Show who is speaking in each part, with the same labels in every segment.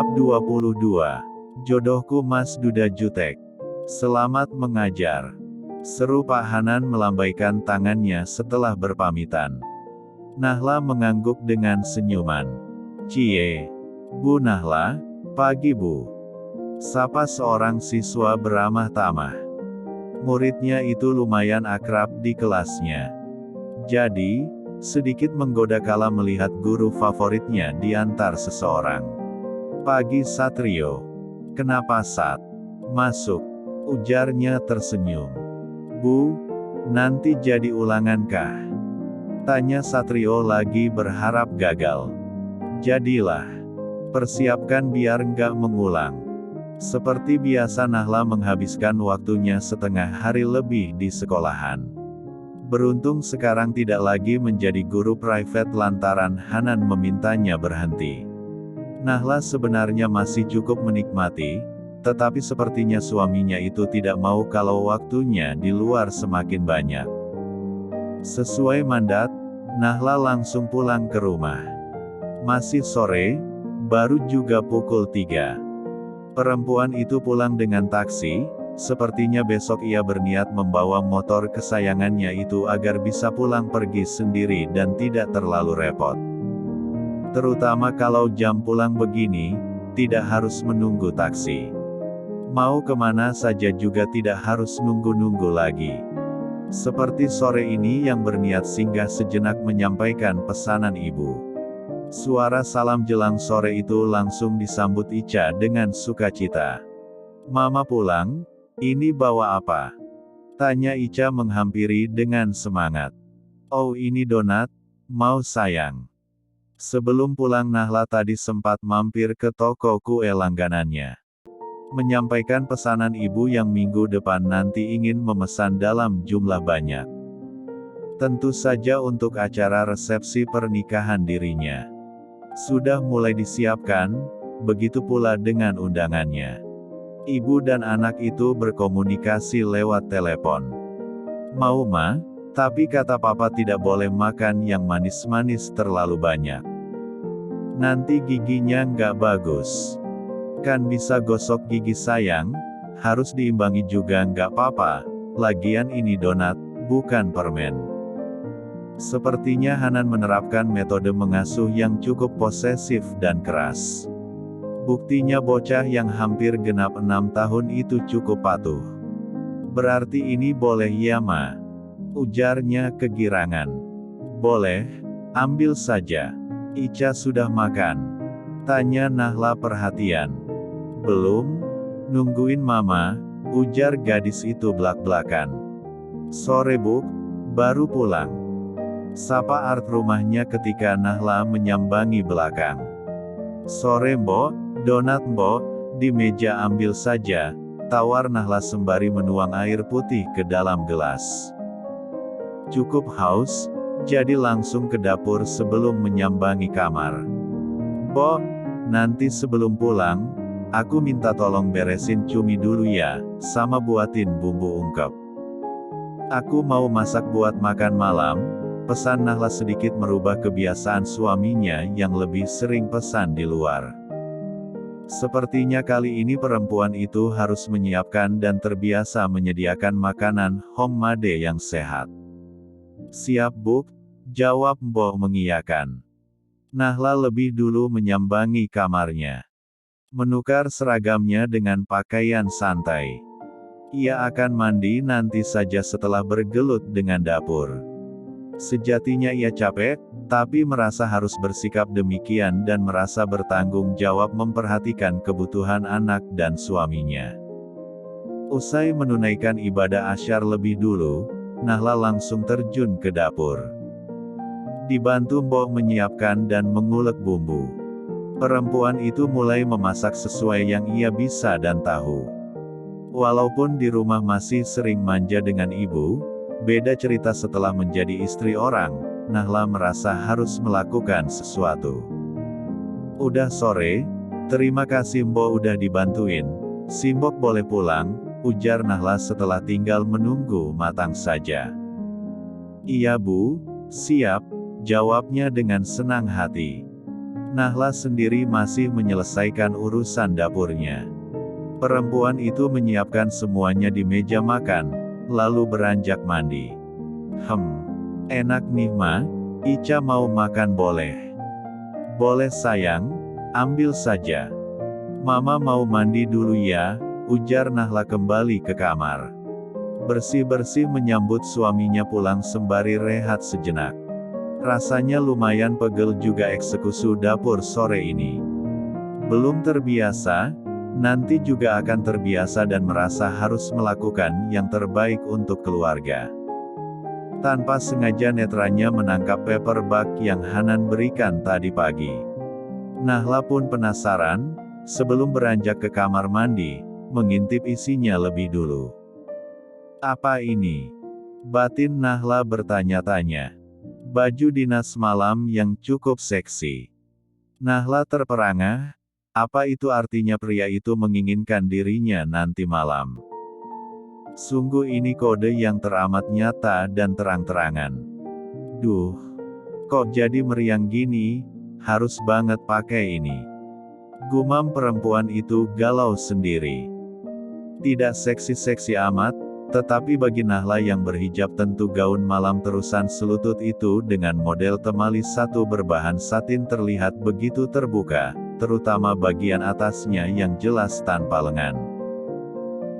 Speaker 1: Bab 22. Jodohku Mas Duda Jutek. Selamat mengajar. Seru Pak Hanan melambaikan tangannya setelah berpamitan. Nahla mengangguk dengan senyuman. Cie. Bu Nahla, pagi Bu. Sapa seorang siswa beramah tamah. Muridnya itu lumayan akrab di kelasnya. Jadi, sedikit menggoda kala melihat guru favoritnya diantar seseorang. Pagi Satrio. Kenapa Sat? Masuk. Ujarnya tersenyum. Bu, nanti jadi ulangan kah? Tanya Satrio lagi berharap gagal. Jadilah. Persiapkan biar nggak mengulang. Seperti biasa Nahla menghabiskan waktunya setengah hari lebih di sekolahan. Beruntung sekarang tidak lagi menjadi guru private lantaran Hanan memintanya berhenti. Nahla sebenarnya masih cukup menikmati, tetapi sepertinya suaminya itu tidak mau kalau waktunya di luar semakin banyak. Sesuai mandat, Nahla langsung pulang ke rumah. Masih sore, baru juga pukul 3. Perempuan itu pulang dengan taksi, sepertinya besok ia berniat membawa motor kesayangannya itu agar bisa pulang pergi sendiri dan tidak terlalu repot. Terutama kalau jam pulang begini, tidak harus menunggu taksi. Mau kemana saja juga tidak harus nunggu-nunggu lagi. Seperti sore ini yang berniat singgah sejenak menyampaikan pesanan ibu. Suara salam jelang sore itu langsung disambut Ica dengan sukacita. Mama pulang, ini bawa apa? Tanya Ica menghampiri dengan semangat. Oh ini donat, mau sayang. Sebelum pulang Nahla tadi sempat mampir ke toko kue langganannya. Menyampaikan pesanan ibu yang minggu depan nanti ingin memesan dalam jumlah banyak. Tentu saja untuk acara resepsi pernikahan dirinya. Sudah mulai disiapkan, begitu pula dengan undangannya. Ibu dan anak itu berkomunikasi lewat telepon. Mau Ma, tapi kata papa tidak boleh makan yang manis-manis terlalu banyak. Nanti giginya nggak bagus. Kan bisa gosok gigi sayang, harus diimbangi juga nggak apa-apa, lagian ini donat, bukan permen. Sepertinya Hanan menerapkan metode mengasuh yang cukup posesif dan keras. Buktinya bocah yang hampir genap 6 tahun itu cukup patuh. Berarti ini boleh ya Ma? Ujarnya kegirangan. Boleh, ambil saja. Ica sudah makan? Tanya Nahla perhatian. Belum, nungguin Mama, ujar gadis itu blak-blakan. Sore Bu, baru pulang. Sapa Art rumahnya ketika Nahla menyambangi belakang. Sore Mbok, donat Mbok, di meja ambil saja, tawar Nahla sembari menuang air putih ke dalam gelas. Cukup haus, jadi langsung ke dapur sebelum menyambangi kamar. Mbok, nanti sebelum pulang, aku minta tolong beresin cumi dulu ya, sama buatin bumbu ungkep. Aku mau masak buat makan malam, pesan Nahla sedikit merubah kebiasaan suaminya yang lebih sering pesan di luar. Sepertinya kali ini perempuan itu harus menyiapkan dan terbiasa menyediakan makanan homemade yang sehat. Siap Bu, jawab Mbok mengiyakan. Nahla lebih dulu menyambangi kamarnya. Menukar seragamnya dengan pakaian santai. Ia akan mandi nanti saja setelah bergelut dengan dapur. Sejatinya ia capek, tapi merasa harus bersikap demikian dan merasa bertanggung jawab memperhatikan kebutuhan anak dan suaminya. Usai menunaikan ibadah asyar lebih dulu, Nahla langsung terjun ke dapur. Dibantu Mbok menyiapkan dan mengulek bumbu. Perempuan itu mulai memasak sesuai yang ia bisa dan tahu. Walaupun di rumah masih sering manja dengan ibu, beda cerita setelah menjadi istri orang, Nahla merasa harus melakukan sesuatu. Udah sore, terima kasih Mbok udah dibantuin, si Mbok boleh pulang, ujar Nahla setelah tinggal menunggu matang saja. Iya Bu, siap, jawabnya dengan senang hati. Nahla sendiri masih menyelesaikan urusan dapurnya. Perempuan itu menyiapkan semuanya di meja makan, lalu beranjak mandi. Enak nih Ma, Ica mau makan boleh? Boleh sayang, ambil saja. Mama mau mandi dulu ya, ujar Nahla kembali ke kamar. Bersih-bersih menyambut suaminya pulang sembari rehat sejenak. Rasanya lumayan pegel juga eksekusi dapur sore ini. Belum terbiasa, nanti juga akan terbiasa dan merasa harus melakukan yang terbaik untuk keluarga. Tanpa sengaja netranya menangkap paperback yang Hanan berikan tadi pagi. Nahla pun penasaran, sebelum beranjak ke kamar mandi, mengintip isinya lebih dulu. Apa ini? Batin Nahla bertanya-tanya. Baju dinas malam yang cukup seksi. Nahla terperangah, apa itu artinya pria itu menginginkan dirinya nanti malam? Sungguh ini kode yang teramat nyata dan terang-terangan. Duh, kok jadi meriang gini, harus banget pakai ini. Gumam perempuan itu galau sendiri. Tidak seksi-seksi amat, tetapi bagi Nahla yang berhijab tentu gaun malam terusan selutut itu dengan model temali satu berbahan satin terlihat begitu terbuka, terutama bagian atasnya yang jelas tanpa lengan.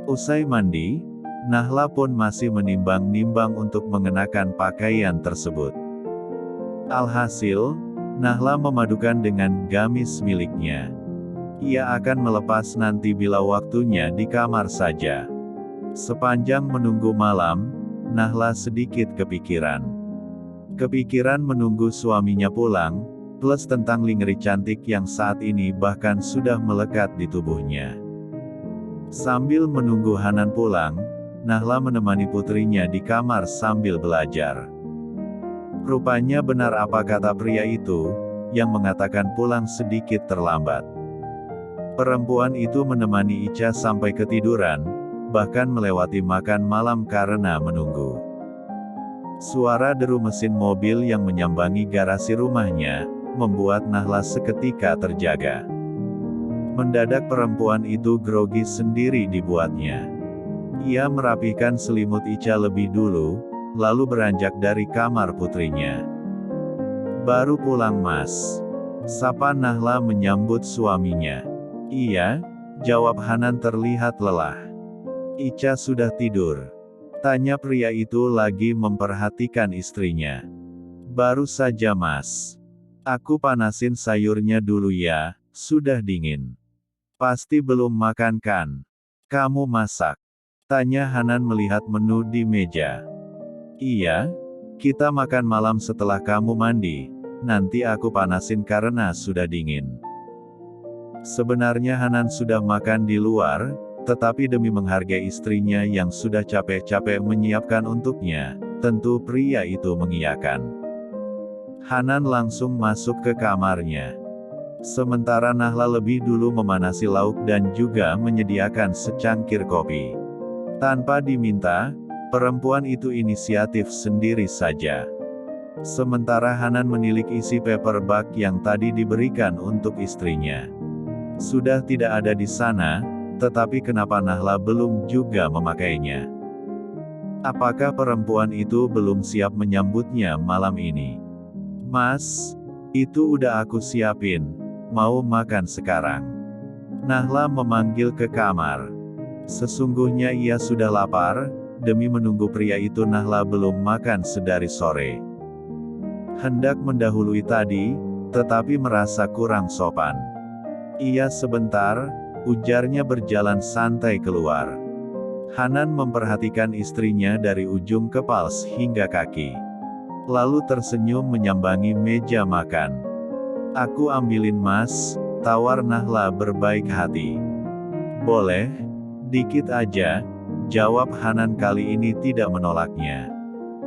Speaker 1: Usai mandi, Nahla pun masih menimbang-nimbang untuk mengenakan pakaian tersebut. Alhasil, Nahla memadukan dengan gamis miliknya. Ia akan melepas nanti bila waktunya di kamar saja. Sepanjang menunggu malam, Nahla sedikit kepikiran. Kepikiran menunggu suaminya pulang, plus tentang lingerie cantik yang saat ini bahkan sudah melekat di tubuhnya. Sambil menunggu Hanan pulang, Nahla menemani putrinya di kamar sambil belajar. Rupanya benar apa kata pria itu, yang mengatakan pulang sedikit terlambat. Perempuan itu menemani Ica sampai ketiduran, bahkan melewati makan malam karena menunggu. Suara deru mesin mobil yang menyambangi garasi rumahnya, membuat Nahla seketika terjaga. Mendadak perempuan itu grogi sendiri dibuatnya. Ia merapikan selimut Ica lebih dulu, lalu beranjak dari kamar putrinya. Baru pulang Mas? Sapa Nahla menyambut suaminya. Iya, jawab Hanan terlihat lelah. Ica sudah tidur? Tanya pria itu lagi memperhatikan istrinya. Baru saja Mas. Aku panasin sayurnya dulu ya, sudah dingin. Pasti belum makan kan? Kamu masak? Tanya Hanan melihat menu di meja. Iya, kita makan malam setelah kamu mandi, nanti aku panasin karena sudah dingin. Sebenarnya Hanan sudah makan di luar, tetapi demi menghargai istrinya yang sudah capek-capek menyiapkan untuknya, tentu pria itu mengiyakan. Hanan langsung masuk ke kamarnya. Sementara Nahla lebih dulu memanasi lauk dan juga menyediakan secangkir kopi. Tanpa diminta, perempuan itu inisiatif sendiri saja. Sementara Hanan menilik isi paperback yang tadi diberikan untuk istrinya. Sudah tidak ada di sana, tetapi kenapa Nahla belum juga memakainya? Apakah perempuan itu belum siap menyambutnya malam ini? Mas, itu udah aku siapin, mau makan sekarang? Nahla memanggil ke kamar. Sesungguhnya ia sudah lapar, demi menunggu pria itu Nahla belum makan sedari sore. Hendak mendahului tadi, tetapi merasa kurang sopan. Iya sebentar, ujarnya berjalan santai keluar. Hanan memperhatikan istrinya dari ujung kepala hingga kaki. Lalu tersenyum menyambangi meja makan. Aku ambilin Mas, tawar Nahla berbaik hati. Boleh? Dikit aja, jawab Hanan kali ini tidak menolaknya.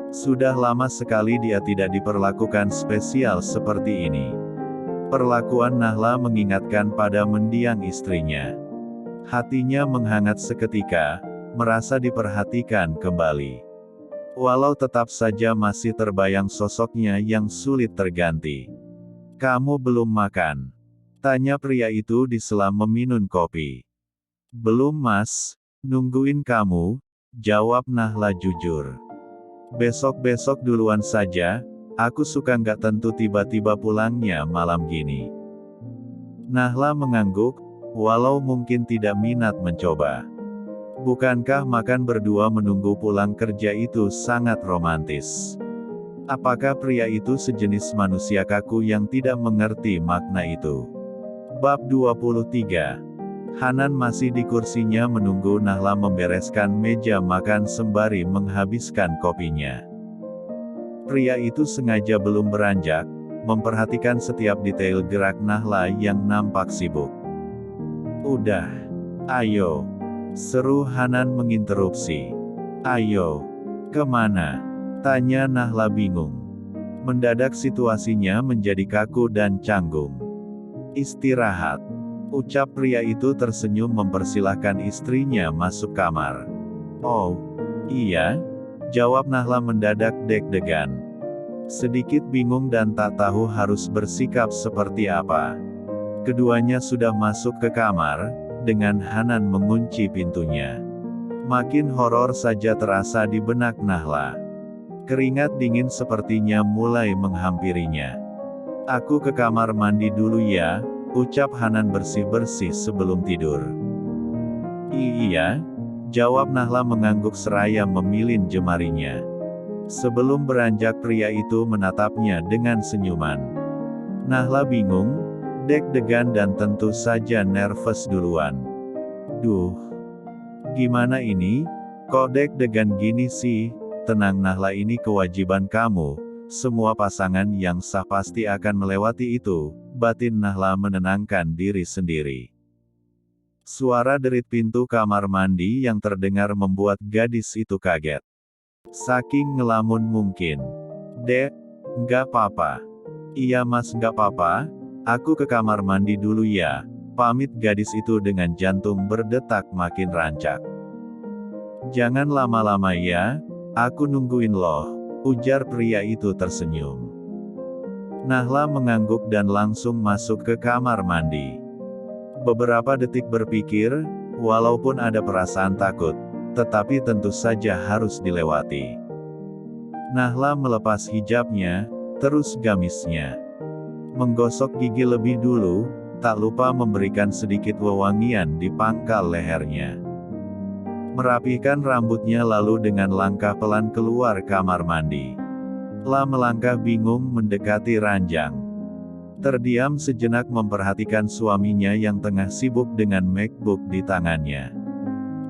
Speaker 1: Sudah lama sekali dia tidak diperlakukan spesial seperti ini. Perlakuan Nahla mengingatkan pada mendiang istrinya. Hatinya menghangat seketika, merasa diperhatikan kembali. Walau tetap saja masih terbayang sosoknya yang sulit terganti. Kamu belum makan? Tanya pria itu di sela meminum kopi. Belum mas, nungguin kamu, jawab Nahla jujur. Besok-besok duluan saja, aku suka nggak tentu tiba-tiba pulangnya malam gini. Nahla mengangguk, walau mungkin tidak minat mencoba. Bukankah makan berdua menunggu pulang kerja itu sangat romantis? Apakah pria itu sejenis manusia kaku yang tidak mengerti makna itu? Bab 23. Hanan masih di kursinya menunggu Nahla membereskan meja makan sembari menghabiskan kopinya. Pria itu sengaja belum beranjak, memperhatikan setiap detail gerak Nahla yang nampak sibuk. Udah. Ayo. Seru Hanan menginterupsi. Ayo. Kemana? Tanya Nahla bingung. Mendadak situasinya menjadi kaku dan canggung. Istirahat. Ucap pria itu tersenyum mempersilahkan istrinya masuk kamar. Oh, iya? Jawab Nahla mendadak deg-degan. Sedikit bingung dan tak tahu harus bersikap seperti apa. Keduanya sudah masuk ke kamar, dengan Hanan mengunci pintunya. Makin horor saja terasa di benak Nahla. Keringat dingin sepertinya mulai menghampirinya. Aku ke kamar mandi dulu ya, ucap Hanan bersih-bersih sebelum tidur. Iya, jawab Nahla mengangguk seraya memilin jemarinya. Sebelum beranjak pria itu menatapnya dengan senyuman. Nahla bingung, deg-degan dan tentu saja nervous duluan. Duh, gimana ini? Kok deg-degan gini sih? Tenang Nahla, ini kewajiban kamu, semua pasangan yang sah pasti akan melewati itu, batin Nahla menenangkan diri sendiri. Suara derit pintu kamar mandi yang terdengar membuat gadis itu kaget. Saking ngelamun mungkin. Dek, nggak apa-apa. Iya mas nggak apa-apa, aku ke kamar mandi dulu ya, pamit gadis itu dengan jantung berdetak makin rancak. Jangan lama-lama ya, aku nungguin loh, ujar pria itu tersenyum. Nahla mengangguk dan langsung masuk ke kamar mandi. Beberapa detik berpikir, walaupun ada perasaan takut, tetapi tentu saja harus dilewati. Nahla melepas hijabnya, terus gamisnya. Menggosok gigi lebih dulu, tak lupa memberikan sedikit wewangian di pangkal lehernya. Merapihkan rambutnya lalu dengan langkah pelan keluar kamar mandi. La melangkah bingung mendekati ranjang. Terdiam sejenak memperhatikan suaminya yang tengah sibuk dengan MacBook di tangannya.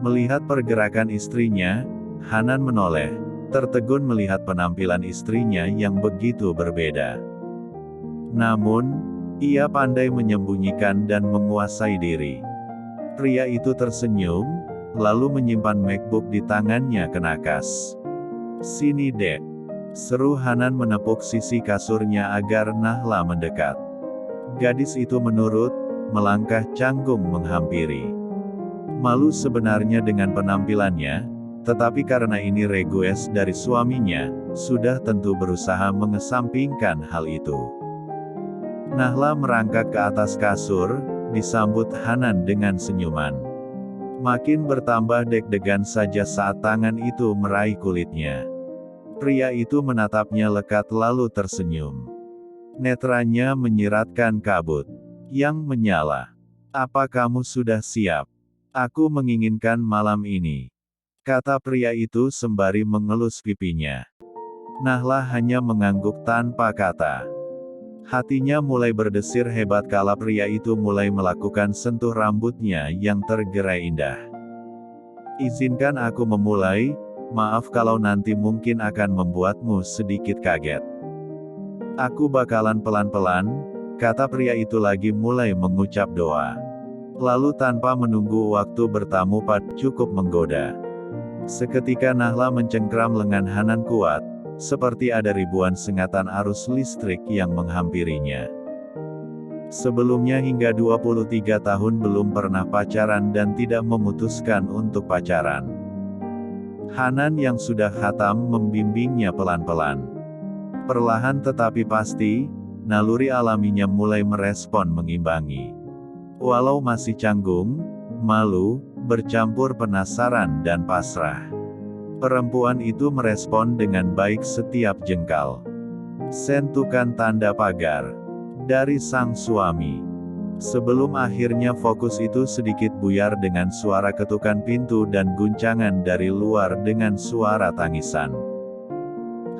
Speaker 1: Melihat pergerakan istrinya, Hanan menoleh, tertegun melihat penampilan istrinya yang begitu berbeda. Namun, ia pandai menyembunyikan dan menguasai diri. Pria itu tersenyum, lalu menyimpan MacBook di tangannya ke nakas. Sini dek. Seru Hanan menepuk sisi kasurnya agar Nahla mendekat. Gadis itu menurut, melangkah canggung menghampiri. Malu sebenarnya dengan penampilannya, tetapi karena ini request dari suaminya, sudah tentu berusaha mengesampingkan hal itu. Nahla merangkak ke atas kasur, disambut Hanan dengan senyuman. Makin bertambah deg-degan saja saat tangan itu meraih kulitnya. Pria itu menatapnya lekat lalu tersenyum. Netranya menyiratkan kabut yang menyala. Apa kamu sudah siap? Aku menginginkan malam ini, kata pria itu sembari mengelus pipinya. Nahla hanya mengangguk tanpa kata. Hatinya mulai berdesir hebat kala pria itu mulai melakukan sentuh rambutnya yang tergerai indah. Izinkan aku memulai, maaf kalau nanti mungkin akan membuatmu sedikit kaget. Aku bakalan pelan-pelan, kata pria itu lagi mulai mengucap doa. Lalu tanpa menunggu waktu bertamu cukup menggoda. Seketika Nahla mencengkram lengan Hanan kuat, seperti ada ribuan sengatan arus listrik yang menghampirinya. Sebelumnya hingga 23 tahun belum pernah pacaran dan tidak memutuskan untuk pacaran. Hanan yang sudah khatam membimbingnya pelan-pelan. Perlahan tetapi pasti, naluri alaminya mulai merespon mengimbangi. Walau masih canggung, malu, bercampur penasaran dan pasrah. Perempuan itu merespon dengan baik setiap jengkal. Sentukan tanda pagar dari sang suami. Sebelum akhirnya fokus itu sedikit buyar dengan suara ketukan pintu dan guncangan dari luar dengan suara tangisan.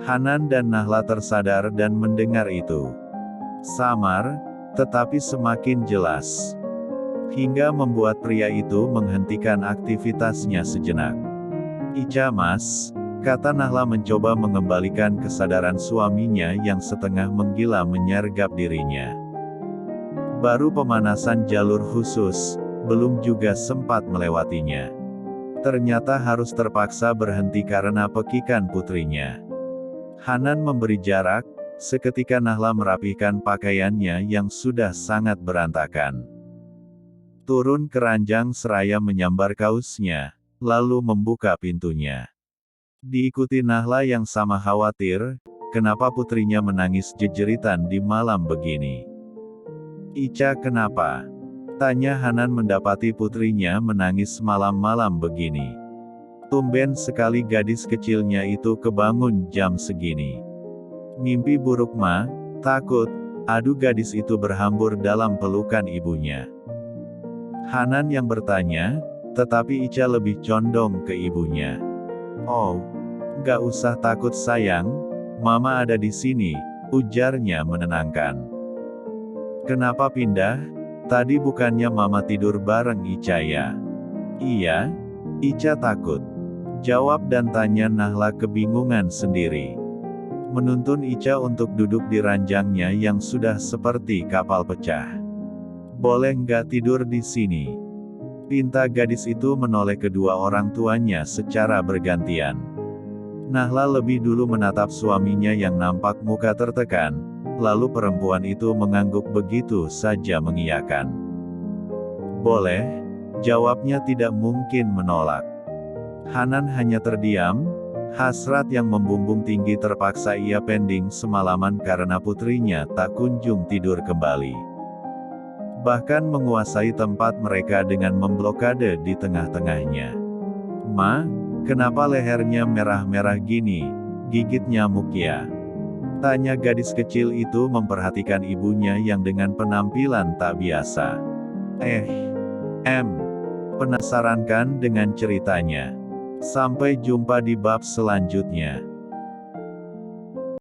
Speaker 1: Hanan dan Nahla tersadar dan mendengar itu. Samar, tetapi semakin jelas. Hingga membuat pria itu menghentikan aktivitasnya sejenak. "Ica Mas," kata Nahla mencoba mengembalikan kesadaran suaminya yang setengah menggila menyergap dirinya. Baru pemanasan jalur khusus, belum juga sempat melewatinya. Ternyata harus terpaksa berhenti karena pekikan putrinya. Hanan memberi jarak, seketika Nahla merapihkan pakaiannya yang sudah sangat berantakan. Turun ke ranjang seraya menyambar kausnya, lalu membuka pintunya. Diikuti Nahla yang sama khawatir, kenapa putrinya menangis jejeritan di malam begini. "Ica kenapa?" tanya Hanan mendapati putrinya menangis malam-malam begini. Tumben sekali gadis kecilnya itu kebangun jam segini. "Mimpi buruk Ma, takut." Adu gadis itu berhambur dalam pelukan ibunya. Hanan yang bertanya, tetapi Ica lebih condong ke ibunya. "Oh, gak usah takut sayang, Mama ada di sini," ujarnya menenangkan. "Kenapa pindah? Tadi bukannya Mama tidur bareng Ica ya?" "Iya, Ica takut," jawab dan tanya Nahla kebingungan sendiri. Menuntun Ica untuk duduk di ranjangnya yang sudah seperti kapal pecah. "Boleh nggak tidur di sini?" pinta gadis itu menoleh kedua orang tuanya secara bergantian. Nahla lebih dulu menatap suaminya yang nampak muka tertekan, lalu perempuan itu mengangguk begitu saja mengiyakan. "Boleh," jawabnya tidak mungkin menolak. Hanan hanya terdiam, hasrat yang membumbung tinggi terpaksa ia pending semalaman karena putrinya tak kunjung tidur kembali. Bahkan menguasai tempat mereka dengan memblokade di tengah-tengahnya. "Ma, kenapa lehernya merah-merah gini? Gigit nyamuk ya?" tanya gadis kecil itu memperhatikan ibunya yang dengan penampilan tak biasa. Penasaran kan dengan ceritanya? Sampai jumpa di bab selanjutnya.